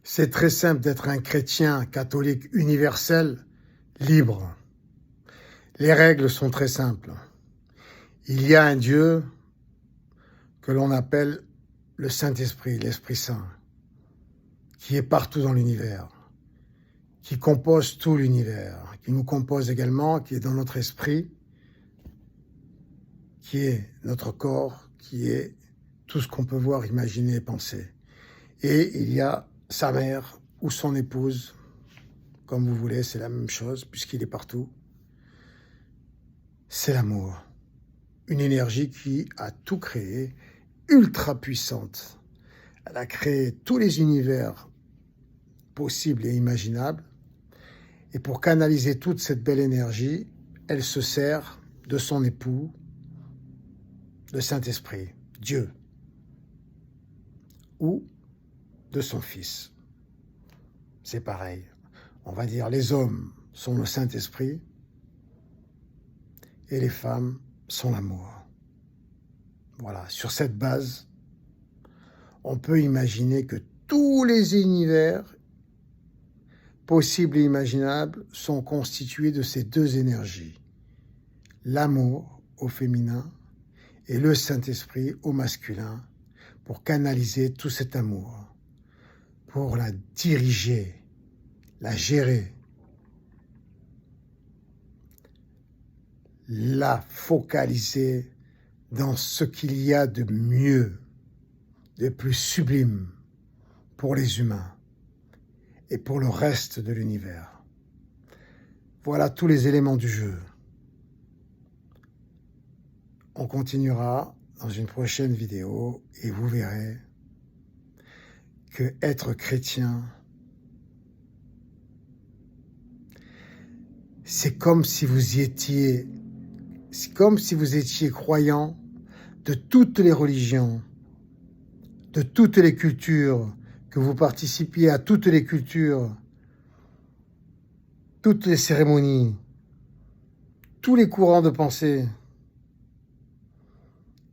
C'est très simple d'être un chrétien catholique universel, libre. Les règles sont très simples. Il y a un Dieu que l'on appelle le Saint-Esprit, l'Esprit Saint, qui est partout dans l'univers, qui compose tout l'univers, qui nous compose également, qui est dans notre esprit, qui est notre corps, qui est tout ce qu'on peut voir, imaginer et penser. Et il y a sa mère ou son épouse, comme vous voulez, c'est la même chose, puisqu'il est partout. C'est l'amour. Une énergie qui a tout créé, ultra puissante. Elle a créé tous les univers possibles et imaginables. Et pour canaliser toute cette belle énergie, elle se sert de son époux, le Saint-Esprit, Dieu, ou de son Fils. C'est pareil. On va dire les hommes sont le Saint-Esprit et les femmes sont l'amour. Voilà, sur cette base, on peut imaginer que tous les univers possibles et imaginables sont constitués de ces deux énergies. L'amour au féminin et le Saint-Esprit au masculin pour canaliser tout cet amour, pour la diriger, la gérer, la focaliser dans ce qu'il y a de mieux, de plus sublime pour les humains et pour le reste de l'univers. Voilà tous les éléments du jeu. On continuera dans une prochaine vidéo et vous verrez que être chrétien, c'est comme si vous étiez croyant de toutes les religions, de toutes les cultures, que vous participiez à toutes les cultures, toutes les cérémonies, tous les courants de pensée,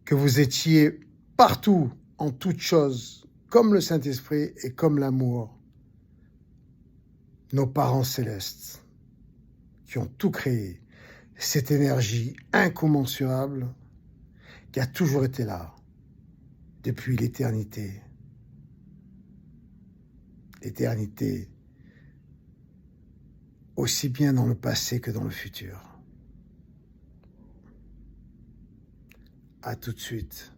que vous étiez partout, en toutes choses, comme le Saint-Esprit et comme l'amour, nos parents célestes, qui ont tout créé, cette énergie incommensurable qui a toujours été là, depuis l'éternité. L'éternité, aussi bien dans le passé que dans le futur. À tout de suite.